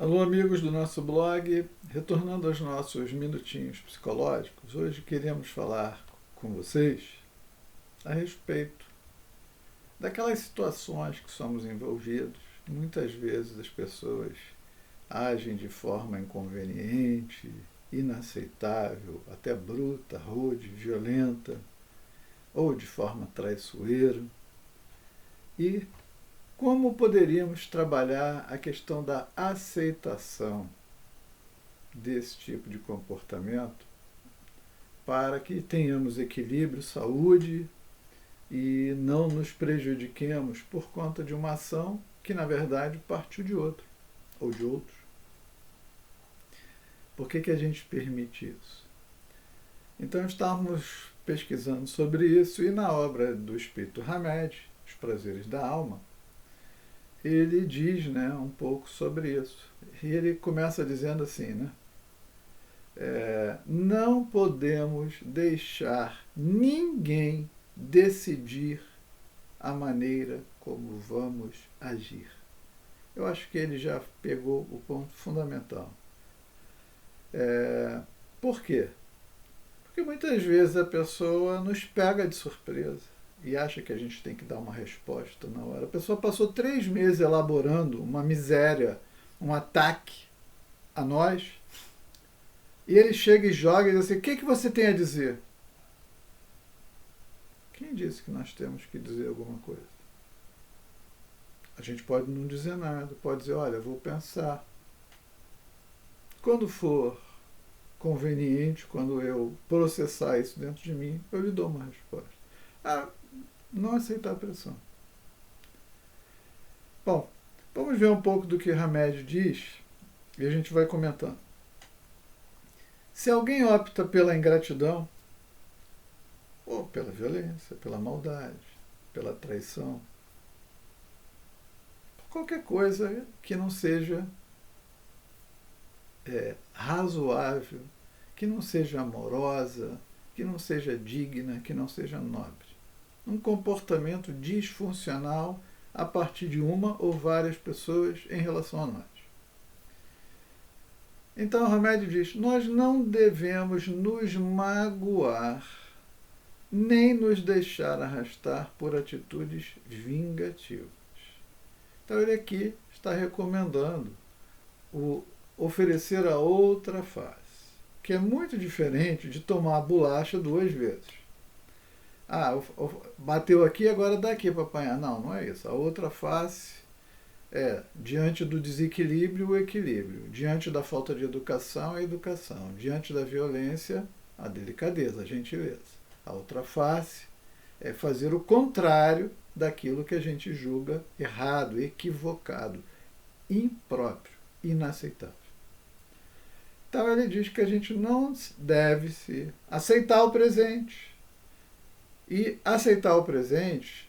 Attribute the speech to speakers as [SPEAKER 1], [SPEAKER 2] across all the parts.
[SPEAKER 1] Alô, amigos do nosso blog, retornando aos nossos minutinhos psicológicos, hoje queremos falar com vocês a respeito daquelas situações que somos envolvidos. Muitas vezes as pessoas agem de forma inconveniente, inaceitável, até bruta, rude, violenta, ou de forma traiçoeira. E como poderíamos trabalhar a questão da aceitação desse tipo de comportamento para que tenhamos equilíbrio, saúde e não nos prejudiquemos por conta de uma ação que, na verdade, partiu de outro ou de outros? Por que a gente permite isso? Então, estávamos pesquisando sobre isso e na obra do Espírito Hamed, Os Prazeres da Alma, ele diz, um pouco sobre isso. E ele começa dizendo assim, não podemos deixar ninguém decidir a maneira como vamos agir. Eu acho que ele já pegou o ponto fundamental. Por quê? Porque muitas vezes a pessoa nos pega de surpresa e acha que a gente tem que dar uma resposta na hora. A pessoa passou 3 meses elaborando uma miséria, um ataque a nós, e ele chega e joga e diz assim: o que você tem a dizer? Quem disse que nós temos que dizer alguma coisa? A gente pode não dizer nada, pode dizer: olha, vou pensar. Quando for conveniente, quando eu processar isso dentro de mim, eu lhe dou uma resposta. Não aceitar a pressão. Bom, vamos ver um pouco do que Hamed diz e a gente vai comentando. Se alguém opta pela ingratidão, ou pela violência, pela maldade, pela traição, por qualquer coisa que não seja razoável, que não seja amorosa, que não seja digna, que não seja nobre. Um comportamento disfuncional a partir de uma ou várias pessoas em relação a nós. Então o Hamed diz: nós não devemos nos magoar, nem nos deixar arrastar por atitudes vingativas. Então ele aqui está recomendando o oferecer a outra face, que é muito diferente de tomar a bolacha 2 vezes. Bateu aqui, agora dá aqui para apanhar. Não é isso. A outra face é, diante do desequilíbrio, o equilíbrio. Diante da falta de educação, a educação. Diante da violência, a delicadeza, a gentileza. A outra face é fazer o contrário daquilo que a gente julga errado, equivocado, impróprio, inaceitável. Então ele diz que a gente não deve se aceitar o presente. E aceitar o presente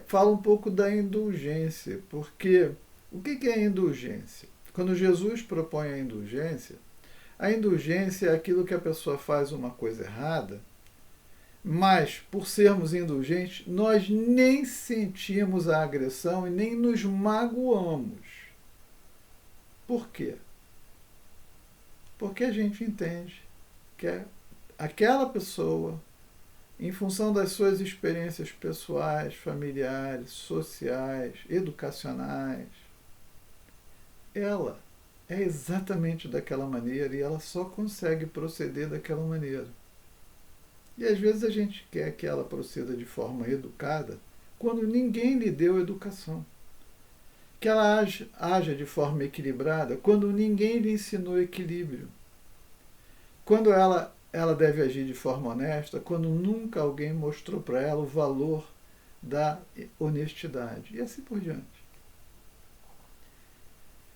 [SPEAKER 1] fala um pouco da indulgência, porque o que é a indulgência? Quando Jesus propõe a indulgência é aquilo que a pessoa faz uma coisa errada, mas por sermos indulgentes, nós nem sentimos a agressão e nem nos magoamos. Por quê? Porque a gente entende que aquela pessoa, em função das suas experiências pessoais, familiares, sociais, educacionais, ela é exatamente daquela maneira e ela só consegue proceder daquela maneira. E às vezes a gente quer que ela proceda de forma educada quando ninguém lhe deu educação. Que ela haja de forma equilibrada quando ninguém lhe ensinou equilíbrio. Quando ela deve agir de forma honesta quando nunca alguém mostrou para ela o valor da honestidade. E assim por diante.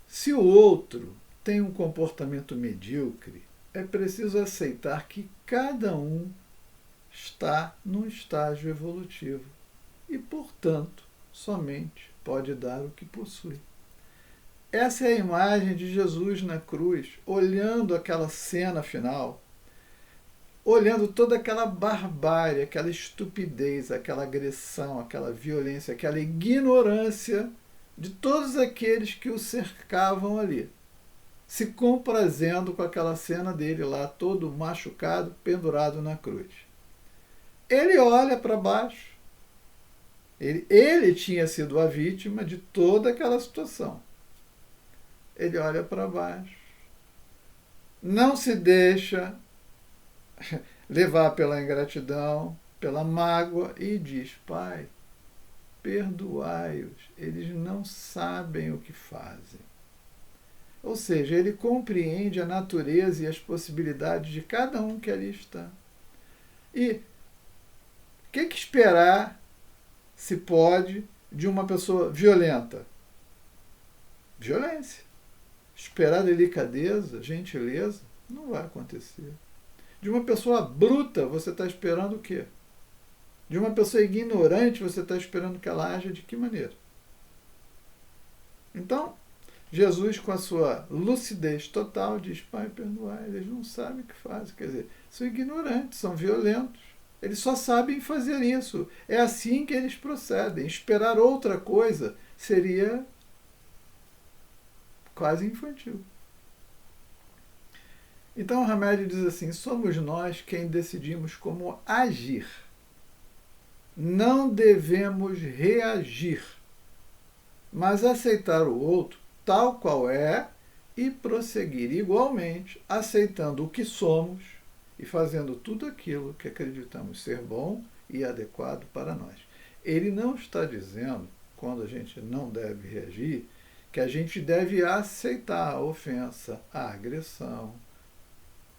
[SPEAKER 1] Se o outro tem um comportamento medíocre, é preciso aceitar que cada um está num estágio evolutivo e, portanto, somente pode dar o que possui. Essa é a imagem de Jesus na cruz, olhando aquela cena final, olhando toda aquela barbárie, aquela estupidez, aquela agressão, aquela violência, aquela ignorância de todos aqueles que o cercavam ali. se comprazendo com aquela cena dele lá, todo machucado, pendurado na cruz. Ele olha para baixo. Ele tinha sido a vítima de toda aquela situação. Ele olha para baixo. Não se deixa levar pela ingratidão, pela mágoa e diz: Pai, perdoai-os, eles não sabem o que fazem. Ou seja, ele compreende a natureza e as possibilidades de cada um que ali está. E o que esperar se pode de uma pessoa violenta? Violência. Esperar delicadeza, gentileza, não vai acontecer. De uma pessoa bruta, você está esperando o quê? De uma pessoa ignorante, você está esperando que ela haja de que maneira? Então, Jesus, com a sua lucidez total, diz: Pai, perdoai, eles não sabem o que fazem. Quer dizer, são ignorantes, são violentos. Eles só sabem fazer isso. É assim que eles procedem. Esperar outra coisa seria quase infantil. Então o Remédio diz assim: somos nós quem decidimos como agir. Não devemos reagir, mas aceitar o outro tal qual é e prosseguir igualmente, aceitando o que somos e fazendo tudo aquilo que acreditamos ser bom e adequado para nós. Ele não está dizendo, quando a gente não deve reagir, que a gente deve aceitar a ofensa, a agressão,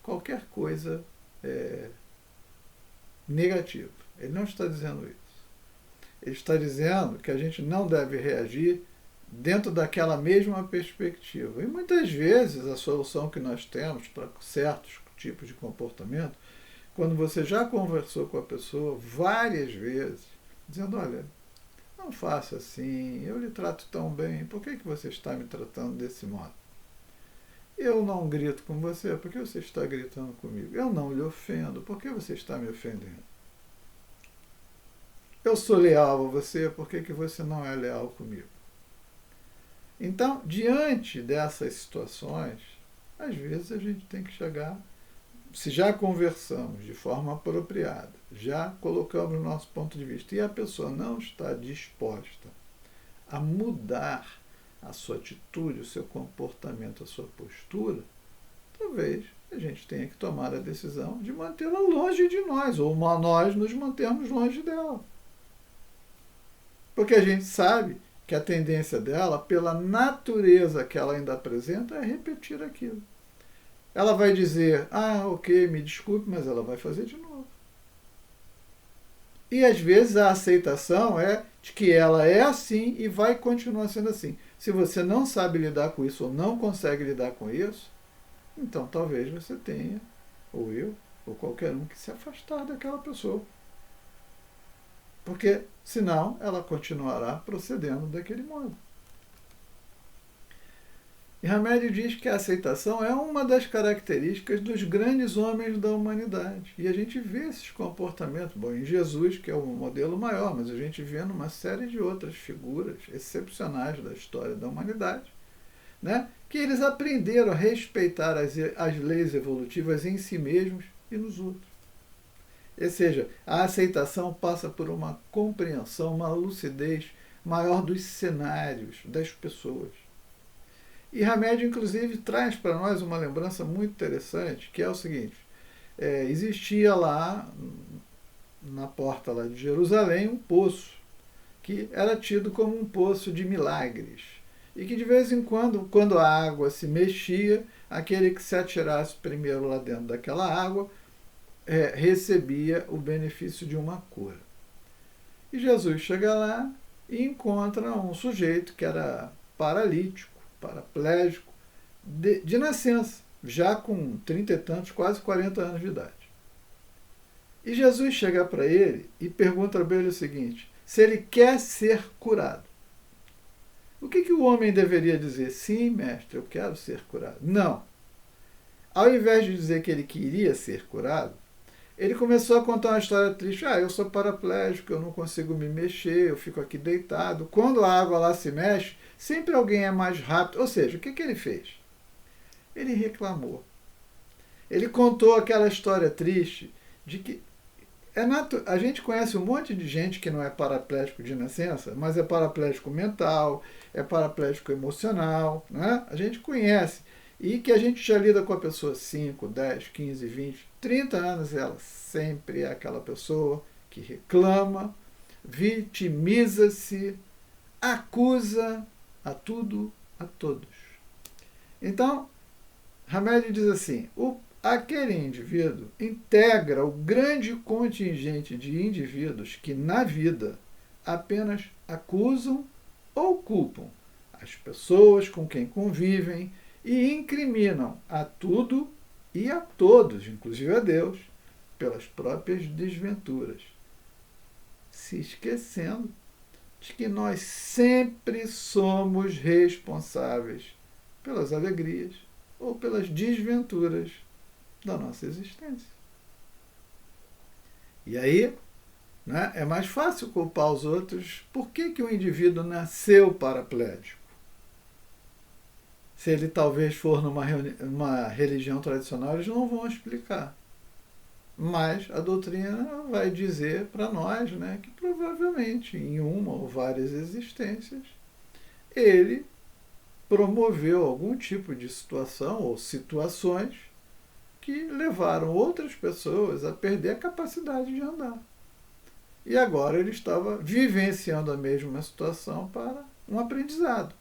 [SPEAKER 1] qualquer coisa negativa. Ele não está dizendo isso. Ele está dizendo que a gente não deve reagir dentro daquela mesma perspectiva. E muitas vezes a solução que nós temos para certos tipos de comportamento, quando você já conversou com a pessoa várias vezes, dizendo: olha, não faça assim, eu lhe trato tão bem, por que você está me tratando desse modo? Eu não grito com você, por que você está gritando comigo? Eu não lhe ofendo, por que você está me ofendendo? Eu sou leal a você, por que você não é leal comigo? Então, diante dessas situações, às vezes a gente tem que chegar, se já conversamos de forma apropriada, já colocamos o nosso ponto de vista, e a pessoa não está disposta a mudar a sua atitude, o seu comportamento, a sua postura, talvez a gente tenha que tomar a decisão de mantê-la longe de nós, ou nós nos mantermos longe dela. Porque a gente sabe que a tendência dela, pela natureza que ela ainda apresenta, é repetir aquilo. Ela vai dizer: ah, ok, me desculpe, mas ela vai fazer de novo. E às vezes a aceitação é de que ela é assim e vai continuar sendo assim. Se você não sabe lidar com isso ou não consegue lidar com isso, então talvez você tenha, ou eu, ou qualquer um, que se afastar daquela pessoa. Porque senão ela continuará procedendo daquele modo. E Remédio diz que a aceitação é uma das características dos grandes homens da humanidade. E a gente vê esses comportamentos, bom, em Jesus, que é o modelo maior, mas a gente vê numa série de outras figuras excepcionais da história da humanidade, né, que eles aprenderam a respeitar as leis evolutivas em si mesmos e nos outros. Ou seja, a aceitação passa por uma compreensão, uma lucidez maior dos cenários, das pessoas. E Remédio, inclusive, traz para nós uma lembrança muito interessante, que é o seguinte: existia lá, na porta lá de Jerusalém, um poço, que era tido como um poço de milagres. E que de vez em quando a água se mexia, aquele que se atirasse primeiro lá dentro daquela água, recebia o benefício de uma cura. E Jesus chega lá e encontra um sujeito que era paralítico, paraplégico, de nascença, já com 30 e tantos, quase 40 anos de idade. E Jesus chega para ele e pergunta para ele o seguinte: se ele quer ser curado. O que o homem deveria dizer? Sim, mestre, eu quero ser curado. Não. Ao invés de dizer que ele queria ser curado, ele começou a contar uma história triste. Eu sou paraplégico, eu não consigo me mexer, eu fico aqui deitado. Quando a água lá se mexe, sempre alguém é mais rápido. Ou seja, o que ele fez? Ele reclamou. Ele contou aquela história triste de que a gente conhece um monte de gente que não é paraplégico de nascença, mas é paraplégico mental, é paraplégico emocional, né? A gente conhece. E que a gente já lida com a pessoa 5, 10, 15, 20, 30 anos, ela sempre é aquela pessoa que reclama, vitimiza-se, acusa a tudo, a todos. Então, Hamed diz assim, aquele indivíduo integra o grande contingente de indivíduos que na vida apenas acusam ou culpam as pessoas com quem convivem e incriminam a tudo e a todos, inclusive a Deus, pelas próprias desventuras, se esquecendo de que nós sempre somos responsáveis pelas alegrias ou pelas desventuras da nossa existência. E aí, né, é mais fácil culpar os outros. Por que o indivíduo nasceu paraplégico? Se ele talvez for numa religião tradicional, eles não vão explicar. Mas a doutrina vai dizer para nós, né, que provavelmente em uma ou várias existências ele promoveu algum tipo de situação ou situações que levaram outras pessoas a perder a capacidade de andar. E agora ele estava vivenciando a mesma situação para um aprendizado,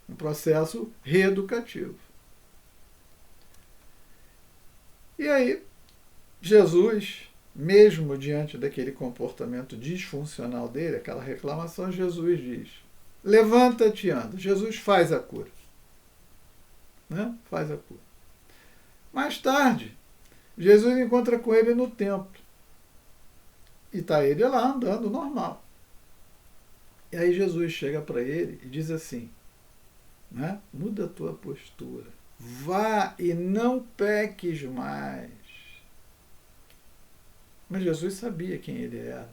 [SPEAKER 1] um processo reeducativo. E aí, Jesus, mesmo diante daquele comportamento disfuncional dele, aquela reclamação, Jesus diz, levanta-te e anda. Jesus faz a cura. Né? Faz a cura. Mais tarde, Jesus encontra com ele no templo. E está ele lá andando normal. E aí Jesus chega para ele e diz assim, né? Muda a tua postura. Vá e não peques mais. Mas Jesus sabia quem ele era.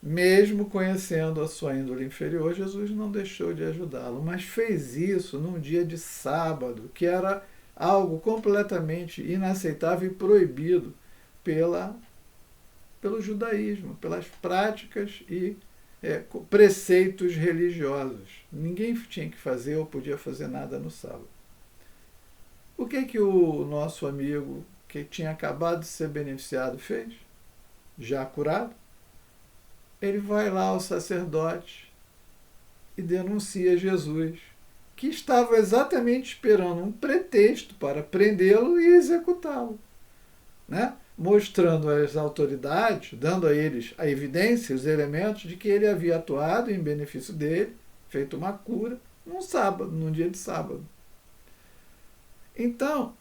[SPEAKER 1] Mesmo conhecendo a sua índole inferior, Jesus não deixou de ajudá-lo, mas fez isso num dia de sábado, que era algo completamente inaceitável e proibido pelo judaísmo, pelas práticas e preceitos religiosos. Ninguém tinha que fazer ou podia fazer nada no sábado. O que o nosso amigo, que tinha acabado de ser beneficiado, fez? Já curado? Ele vai lá ao sacerdote e denuncia Jesus, que estava exatamente esperando um pretexto para prendê-lo e executá-lo, né? Mostrando às autoridades, dando a eles a evidência, os elementos de que ele havia atuado em benefício dele, feito uma cura, num dia de sábado. Então,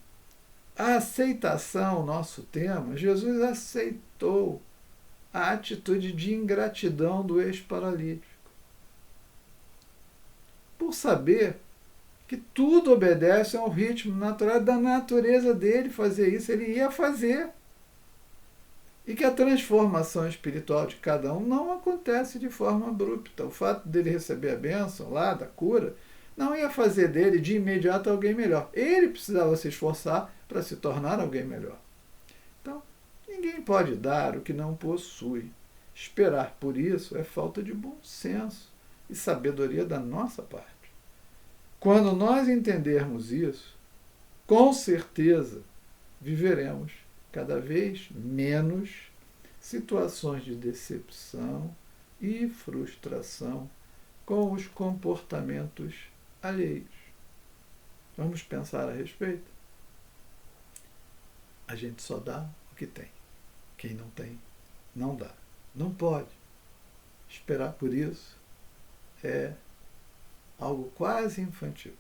[SPEAKER 1] a aceitação, nosso tema, Jesus aceitou a atitude de ingratidão do ex-paralítico, por saber que tudo obedece ao ritmo natural da natureza dele fazer isso, ele ia fazer. E que a transformação espiritual de cada um não acontece de forma abrupta. O fato dele receber a bênção lá, da cura, não ia fazer dele de imediato alguém melhor. Ele precisava se esforçar para se tornar alguém melhor. Então, ninguém pode dar o que não possui. Esperar por isso é falta de bom senso e sabedoria da nossa parte. Quando nós entendermos isso, com certeza viveremos cada vez menos situações de decepção e frustração com os comportamentos alheios. Vamos pensar a respeito? A gente só dá o que tem. Quem não tem, não dá. Não pode. Esperar por isso é algo quase infantil.